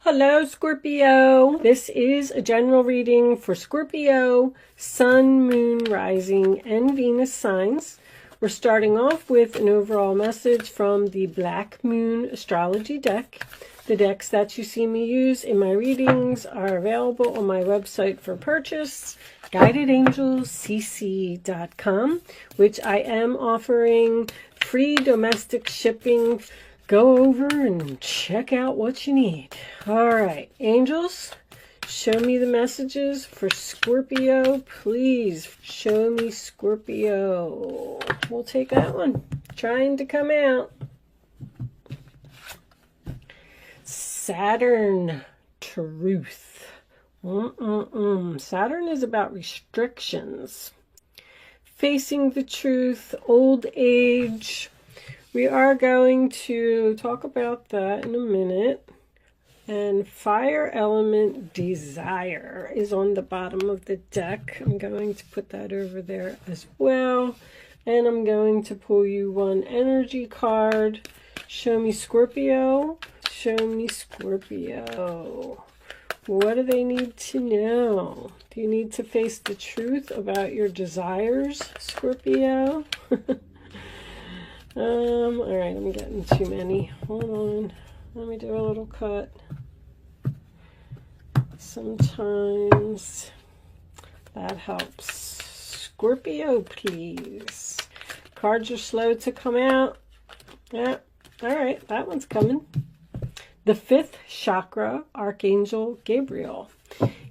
Hello, Scorpio. This is a general reading for Scorpio, Sun, Moon, Rising, and Venus signs. We're starting off with an overall message from the Black Moon Astrology deck. The decks that you see me use in my readings are available on my website for purchase, guidedangelscc.com, which I am offering free domestic shipping. Go over and check out what you need. All right, angels, show me the messages for Scorpio. Please show me Scorpio. We'll take that one. Trying to come out. Saturn, truth. Saturn is about restrictions. Facing the truth, old age. We are going to talk about that in a minute. And fire element desire is on the bottom of the deck. I'm going to put that over there as well. And I'm going to pull you one energy card. Show me Scorpio. Show me Scorpio. What do they need to know? Do you need to face the truth about your desires, Scorpio? All right, I'm getting too many. Hold on. Let me do a little cut. Sometimes that helps. Scorpio, please. Cards are slow to come out. Yeah, all right, that one's coming. The fifth chakra, Archangel Gabriel.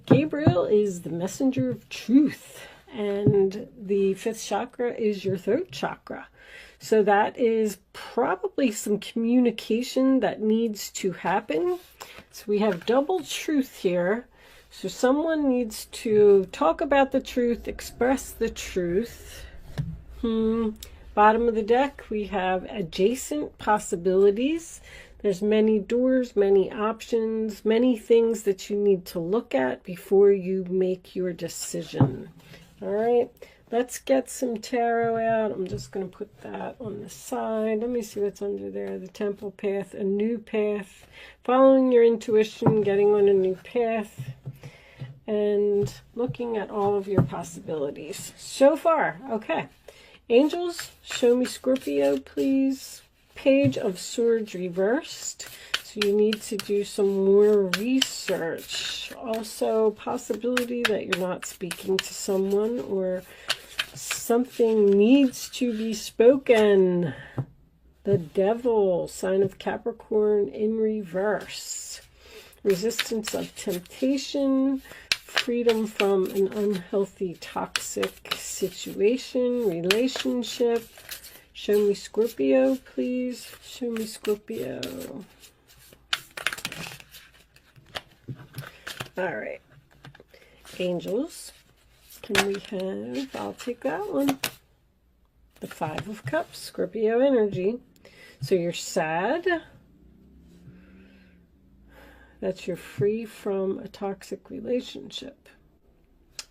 Gabriel is the messenger of truth, and the fifth chakra is your throat chakra. So that is probably some communication that needs to happen. So we have double truth here. So someone needs to talk about the truth, express the truth. Bottom of the deck, we have adjacent possibilities. There's many doors, many options, many things that you need to look at before you make your decision. All right. Let's get some tarot out. I'm just going to put that on the side. Let me see what's under there. The temple path, a new path. Following your intuition, getting on a new path. And looking at all of your possibilities. So far, okay. Angels, show me Scorpio, please. Page of Swords reversed. So you need to do some more research. Also, possibility that you're not speaking to someone or something needs to be spoken. The Devil, sign of Capricorn in reverse. Resistance of temptation. Freedom from an unhealthy, toxic situation, relationship. Show me Scorpio, please. Show me Scorpio. All right. Angels. Can we have, I'll take that one. The Five of Cups, Scorpio energy. So you're sad that you're free from a toxic relationship.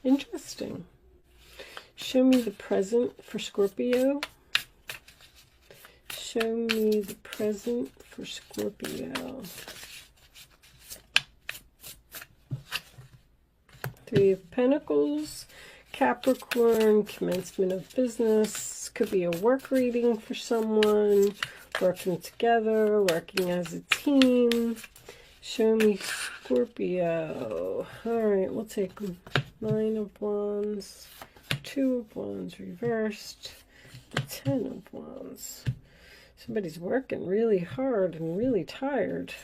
Interesting. Show me the present for Scorpio. Show me the present for Scorpio. Three of Pentacles. Capricorn, commencement of business. Could be a work reading for someone. Working together, working as a team. Show me Scorpio. All right, we'll take them. Nine of Wands. Two of Wands reversed. The 10 of Wands. Somebody's working really hard and really tired.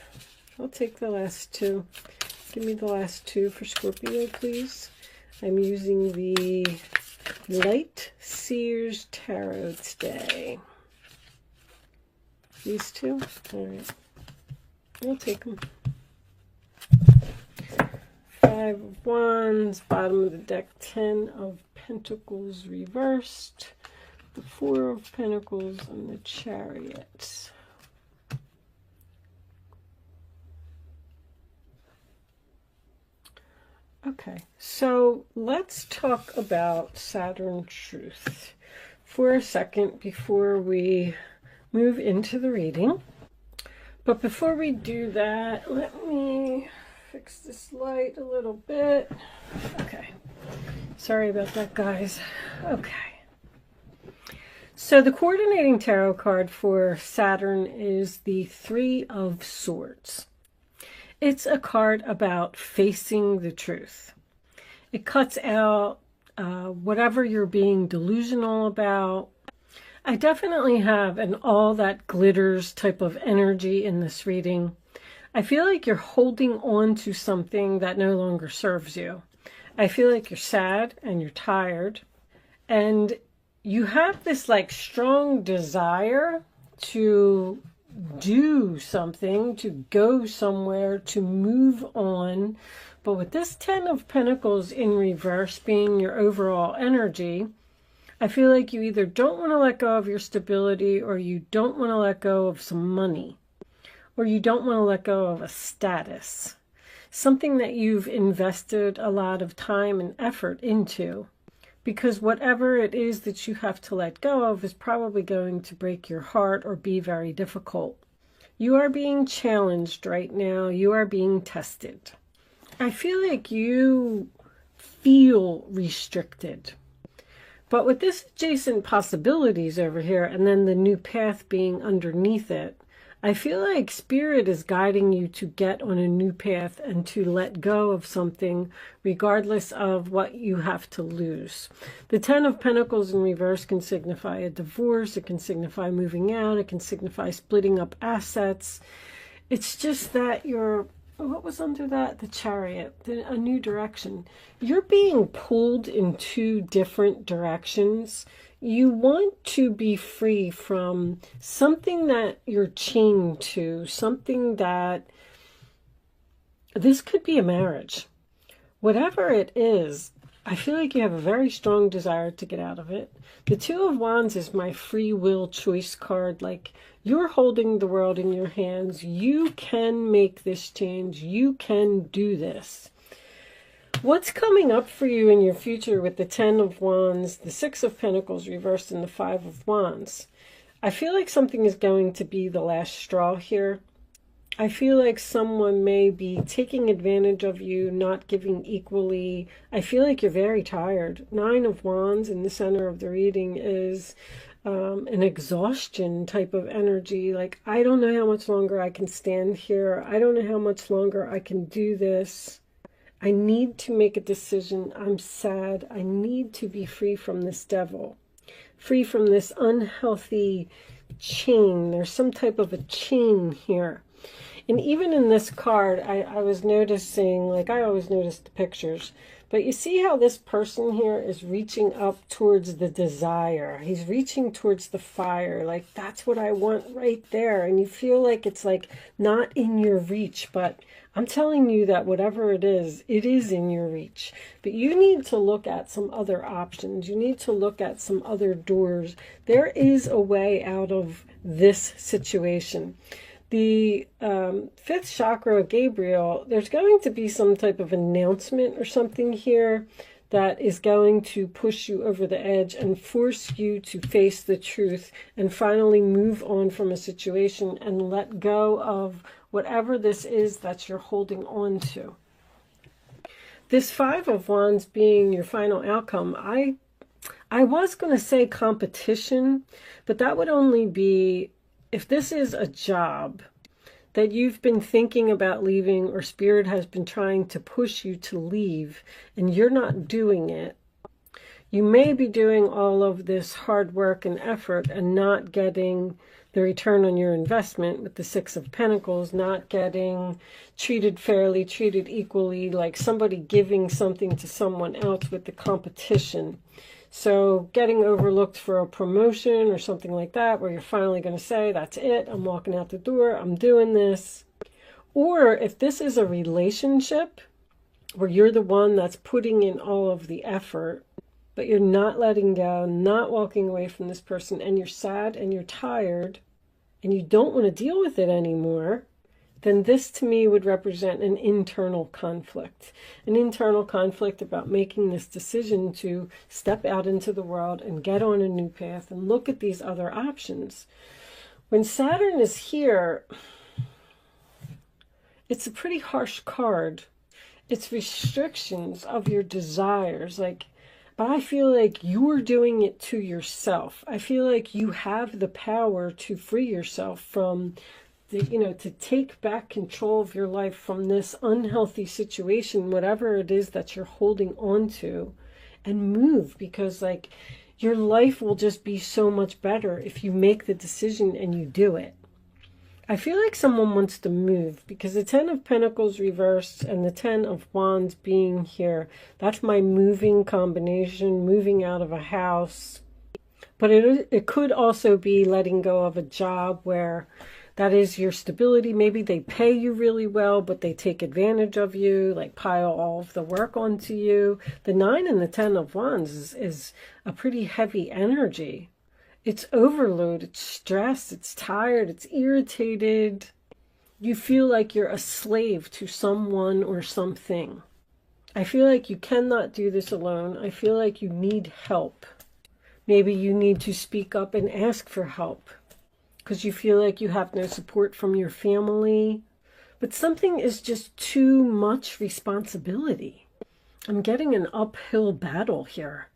I'll take the last two. Give me the last two for Scorpio, please. I'm using the Light Seers Tarot today. These two? All right. I'll take them. Five of Wands, bottom of the deck, 10 of Pentacles reversed. The Four of Pentacles and the Chariot. Okay, so let's talk about Saturn truth for a second before we move into the reading. But before we do that, let me fix this light a little bit. Okay. Sorry about that, guys. Okay. So the coordinating tarot card for Saturn is the Three of Swords. It's a card about facing the truth. It cuts out whatever you're being delusional about. I definitely have an all that glitters type of energy in this reading. I feel like you're holding on to something that no longer serves you. I feel like you're sad and you're tired. And you have this like strong desire to do something, to go somewhere, to move on. But with this Ten of Pentacles in reverse being your overall energy, I feel like you either don't want to let go of your stability, or you don't want to let go of some money, or you don't want to let go of a status, something that you've invested a lot of time and effort into. Because whatever it is that you have to let go of is probably going to break your heart or be very difficult. You are being challenged right now. You are being tested. I feel like you feel restricted. But with this adjacent possibilities over here, and then the new path being underneath it, I feel like Spirit is guiding you to get on a new path and to let go of something regardless of what you have to lose. The Ten of Pentacles in reverse can signify a divorce. It can signify moving out. It can signify splitting up assets. It's just that you're, what was under that? The Chariot, a new direction. You're being pulled in two different directions. You want to be free from something that you're chained to, something that, this could be a marriage. Whatever it is, I feel like you have a very strong desire to get out of it. The Two of Wands is my free will choice card. Like, you're holding the world in your hands. You can make this change. You can do this. What's coming up for you in your future with the Ten of Wands, the Six of Pentacles reversed, and the Five of Wands? I feel like something is going to be the last straw here. I feel like someone may be taking advantage of you, not giving equally. I feel like you're very tired. Nine of Wands in the center of the reading is an exhaustion type of energy. Like, I don't know how much longer I can stand here. I don't know how much longer I can do this. I need to make a decision. I'm sad. I need to be free from this devil, free from this unhealthy chain. There's some type of a chain here. And even in this card, I was noticing, like I always notice the pictures, but you see how this person here is reaching up towards the desire. He's reaching towards the fire. Like, that's what I want right there. And you feel like it's like not in your reach, but I'm telling you that whatever it is in your reach. But you need to look at some other options. You need to look at some other doors. There is a way out of this situation. The fifth chakra, Gabriel, there's going to be some type of announcement or something here that is going to push you over the edge and force you to face the truth and finally move on from a situation and let go of whatever this is that you're holding on to. This Five of Wands being your final outcome, I was going to say competition, but that would only be if this is a job that you've been thinking about leaving, or Spirit has been trying to push you to leave and you're not doing it. You may be doing all of this hard work and effort and not getting the return on your investment with the Six of Pentacles, not getting treated fairly, treated equally, like somebody giving something to someone else with the competition. So getting overlooked for a promotion or something like that, where you're finally going to say, that's it, I'm walking out the door, I'm doing this. Or if this is a relationship where you're the one that's putting in all of the effort, but you're not letting go, not walking away from this person, and you're sad and you're tired and you don't want to deal with it anymore, then this to me would represent an internal conflict. An internal conflict about making this decision to step out into the world and get on a new path and look at these other options. When Saturn is here, it's a pretty harsh card. It's restrictions of your desires, like, but I feel like you're doing it to yourself. I feel like you have the power to free yourself from the, to take back control of your life from this unhealthy situation, whatever it is that you're holding on to, and move, because like your life will just be so much better if you make the decision and you do it. I feel like someone wants to move, because the 10 of Pentacles reversed and the 10 of Wands being here, that's my moving combination, moving out of a house. But it could also be letting go of a job where that is your stability. Maybe they pay you really well, but they take advantage of you, like pile all of the work onto you. The 9 and the 10 of Wands is a pretty heavy energy. It's overload, it's stressed, it's tired, it's irritated. You feel like you're a slave to someone or something. I feel like you cannot do this alone. I feel like you need help. Maybe you need to speak up and ask for help because you feel like you have no support from your family. But something is just too much responsibility. I'm getting an uphill battle here.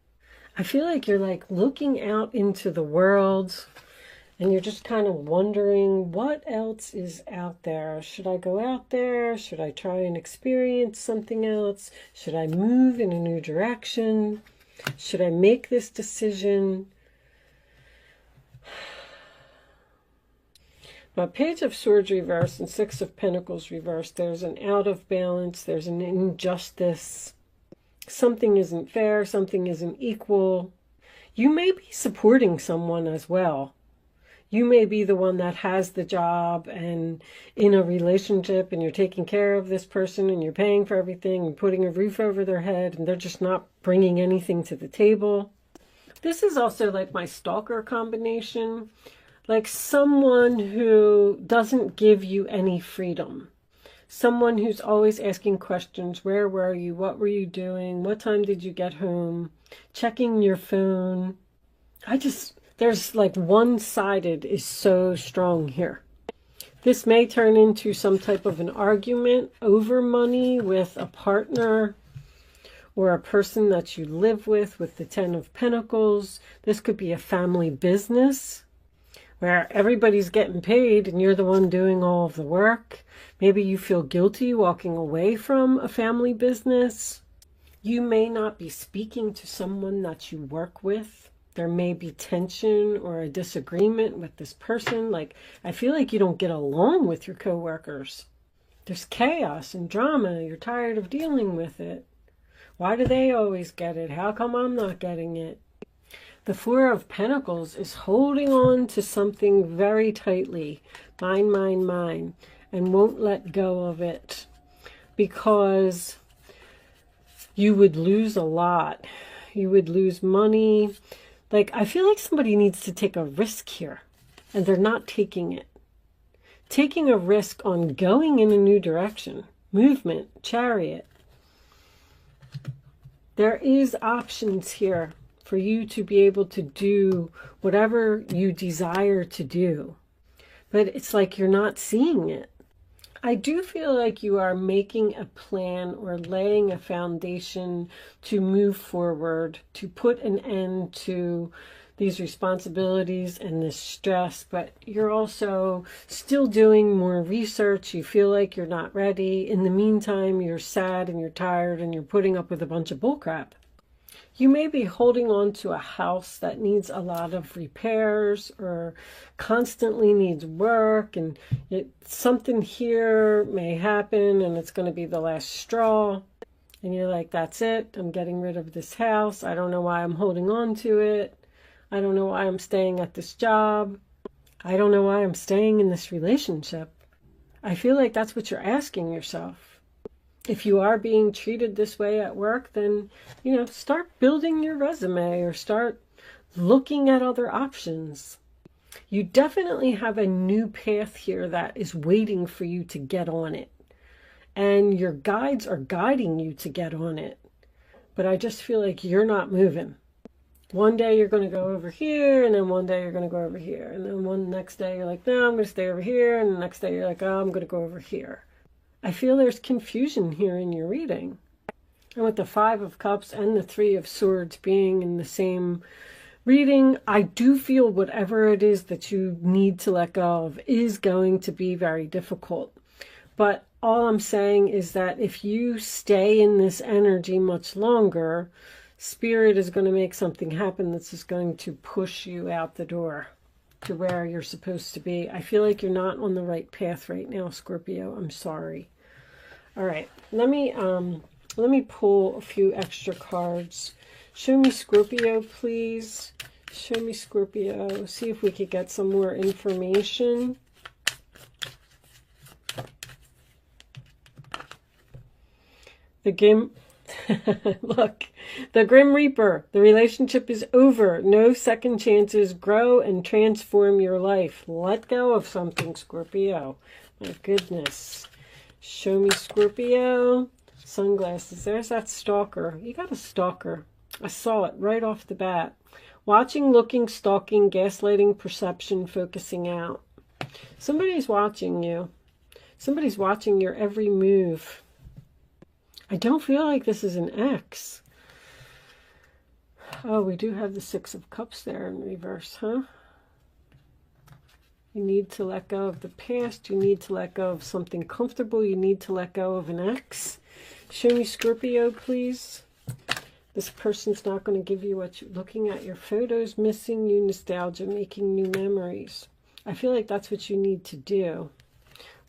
I feel like you're like looking out into the world and you're just kind of wondering what else is out there. Should I go out there? Should I try and experience something else? Should I move in a new direction? Should I make this decision? But Page of Swords reversed and 6 of Pentacles reversed. There's an out of balance. There's an injustice. Something isn't fair, something isn't equal. You may be supporting someone as well. You may be the one that has the job and in a relationship, and you're taking care of this person and you're paying for everything and putting a roof over their head, and they're just not bringing anything to the table. This is also like my stalker combination, like someone who doesn't give you any freedom. Someone who's always asking questions. Where were you? What were you doing? What time did you get home? Checking your phone. There's like one-sided is so strong here. This may turn into some type of an argument over money with a partner or a person that you live with the 10 of Pentacles. This could be a family business where everybody's getting paid and you're the one doing all of the work. Maybe you feel guilty walking away from a family business. You may not be speaking to someone that you work with. There may be tension or a disagreement with this person. Like, I feel like you don't get along with your coworkers. There's chaos and drama. You're tired of dealing with it. Why do they always get it? How come I'm not getting it? The 4 of Pentacles is holding on to something very tightly. Mine, mine, mine. And won't let go of it. Because you would lose a lot. You would lose money. Like, I feel like somebody needs to take a risk here. And they're not taking it. Taking a risk on going in a new direction. Movement. Chariot. There is options here for you to be able to do whatever you desire to do. But it's like you're not seeing it. I do feel like you are making a plan or laying a foundation to move forward, to put an end to these responsibilities and this stress, but you're also still doing more research. You feel like you're not ready. In the meantime, you're sad and you're tired and you're putting up with a bunch of bullcrap. You may be holding on to a house that needs a lot of repairs or constantly needs work, and something here may happen and it's going to be the last straw. And you're like, that's it. I'm getting rid of this house. I don't know why I'm holding on to it. I don't know why I'm staying at this job. I don't know why I'm staying in this relationship. I feel like that's what you're asking yourself. If you are being treated this way at work, then, start building your resume or start looking at other options. You definitely have a new path here that is waiting for you to get on it. And your guides are guiding you to get on it. But I just feel like you're not moving. One day you're going to go over here, and then one day you're going to go over here. And then next day you're like, no, I'm going to stay over here. And the next day you're like, oh, I'm going to go over here. I feel there's confusion here in your reading. And with the Five of Cups and the Three of Swords being in the same reading, I do feel whatever it is that you need to let go of is going to be very difficult. But all I'm saying is that if you stay in this energy much longer, Spirit is going to make something happen that's just going to push you out the door to where you're supposed to be. I feel like you're not on the right path right now, Scorpio. I'm sorry. All right, let me pull a few extra cards. Show me Scorpio, please. Show me Scorpio. See if we could get some more information. The Grim, look, the Grim Reaper. The relationship is over. No second chances. Grow and transform your life. Let go of something, Scorpio. My goodness. Show me Scorpio. Sunglasses. There's that stalker. You got a stalker. I saw it right off the bat. Watching, looking, stalking, gaslighting, perception, focusing out. Somebody's watching you. Somebody's watching your every move. I don't feel like this is an ex. Oh, we do have the Six of Cups there in reverse, huh? You need to let go of the past. You need to let go of something comfortable. You need to let go of an ex. Show me Scorpio, please. This person's not going to give you what you're looking at. Your photos, missing you, nostalgia, making new memories. I feel like that's what you need to do.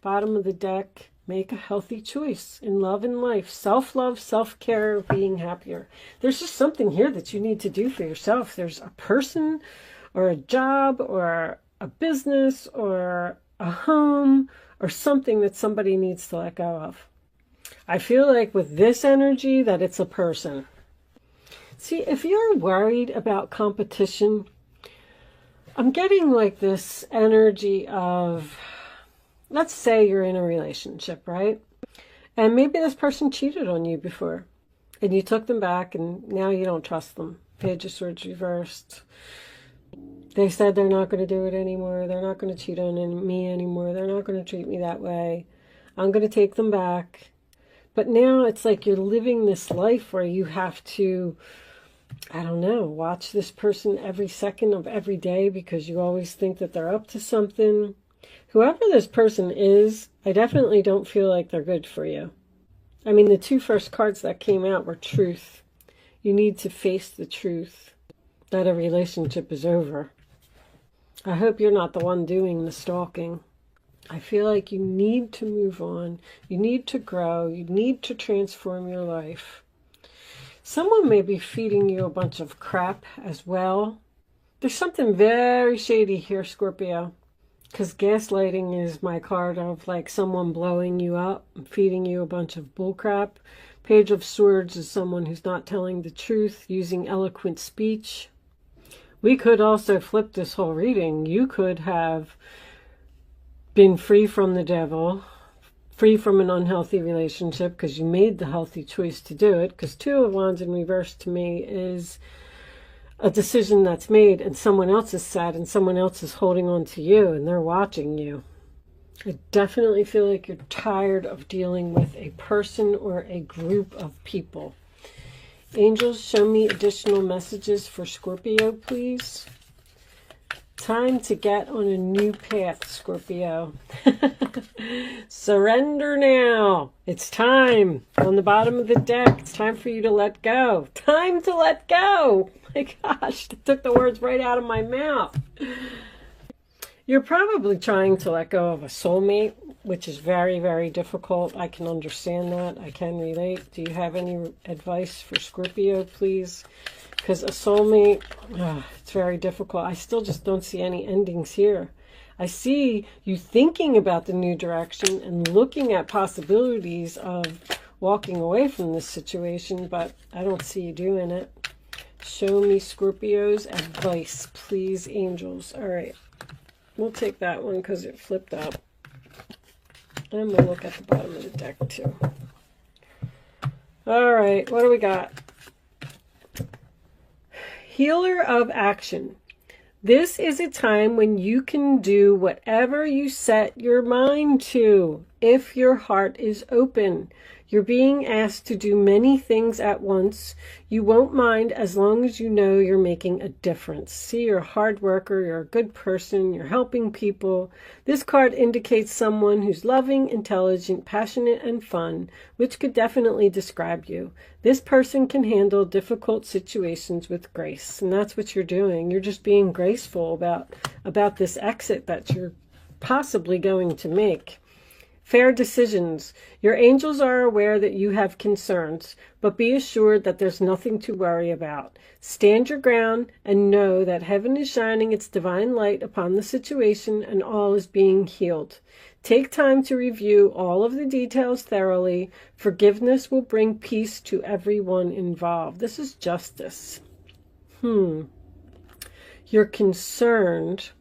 Bottom of the deck, make a healthy choice in love and life. Self-love, self-care, being happier. There's just something here that you need to do for yourself. There's a person or a job or a business or a home or something that somebody needs to let go of. I feel like with this energy that it's a person. See, if you're worried about competition, I'm getting like this energy of, let's say you're in a relationship, right? And maybe this person cheated on you before and you took them back and now you don't trust them. Page of Swords reversed. They said they're not going to do it anymore. They're not going to cheat on me anymore. They're not going to treat me that way. I'm going to take them back. But now it's like you're living this life where you have to, I don't know, watch this person every second of every day because you always think that they're up to something. Whoever this person is, I definitely don't feel like they're good for you. I mean, the two first cards that came out were truth. You need to face the truth that a relationship is over. I hope you're not the one doing the stalking. I feel like you need to move on. You need to grow. You need to transform your life. Someone may be feeding you a bunch of crap as well. There's something very shady here, Scorpio. Because gaslighting is my card of like someone blowing you up, feeding you a bunch of bullcrap. Page of Swords is someone who's not telling the truth, using eloquent speech. We could also flip this whole reading. You could have been free from the devil, free from an unhealthy relationship because you made the healthy choice to do it. Because Two of Wands in reverse to me is a decision that's made and someone else is sad and someone else is holding on to you and they're watching you. I definitely feel like you're tired of dealing with a person or a group of people. Angels, show me additional messages for Scorpio, please. Time to get on a new path, Scorpio. Surrender now. It's time. On the bottom of the deck, it's time for you to let go. Time to let go. My gosh, that took the words right out of my mouth. You're probably trying to let go of a soulmate, which is very, very difficult. I can understand that. I can relate. Do you have any advice for Scorpio, please? Because a soulmate, it's very difficult. I still just don't see any endings here. I see you thinking about the new direction and looking at possibilities of walking away from this situation, but I don't see you doing it. Show me Scorpio's advice, please, angels. All right. We'll take that one because it flipped up. And we'll look at the bottom of the deck too. All right, what do we got? Healer of action. This is a time when you can do whatever you set your mind to. if your heart is open. You're being asked to do many things at once. You won't mind as long as you know you're making a difference. See, you're a hard worker, you're a good person, you're helping people. This card indicates someone who's loving, intelligent, passionate, and fun, which could definitely describe you. This person can handle difficult situations with grace, and that's what you're doing. You're just being graceful about this exit that you're possibly going to make. Fair decisions. Your angels are aware that you have concerns, but be assured that there's nothing to worry about. Stand your ground and know that heaven is shining its divine light upon the situation and all is being healed. Take time to review all of the details thoroughly. Forgiveness will bring peace to everyone involved. This is justice. You're concerned,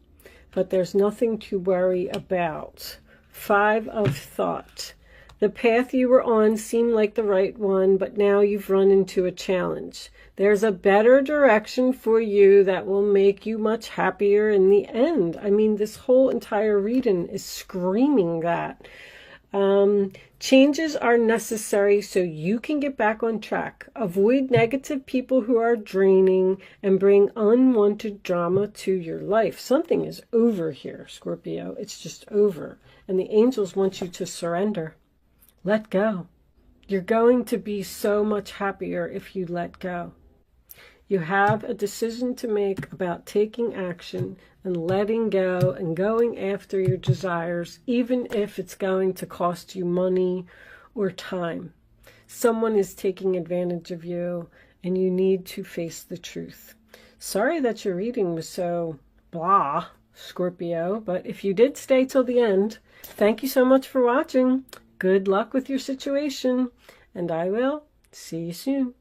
but there's nothing to worry about. 5 of Thought. The path you were on seemed like the right one, but now you've run into a challenge. There's a better direction for you that will make you much happier in the end. I mean, this whole entire reading is screaming that. Changes are necessary so you can get back on track. Avoid negative people who are draining and bring unwanted drama to your life. Something is over here, Scorpio. It's just over. And the angels want you to surrender. Let go. You're going to be so much happier if you let go. You have a decision to make about taking action and letting go and going after your desires, even if it's going to cost you money or time. Someone is taking advantage of you and you need to face the truth. Sorry that your reading was so blah, Scorpio, but if you did stay till the end, thank you so much for watching. Good luck with your situation, and I will see you soon.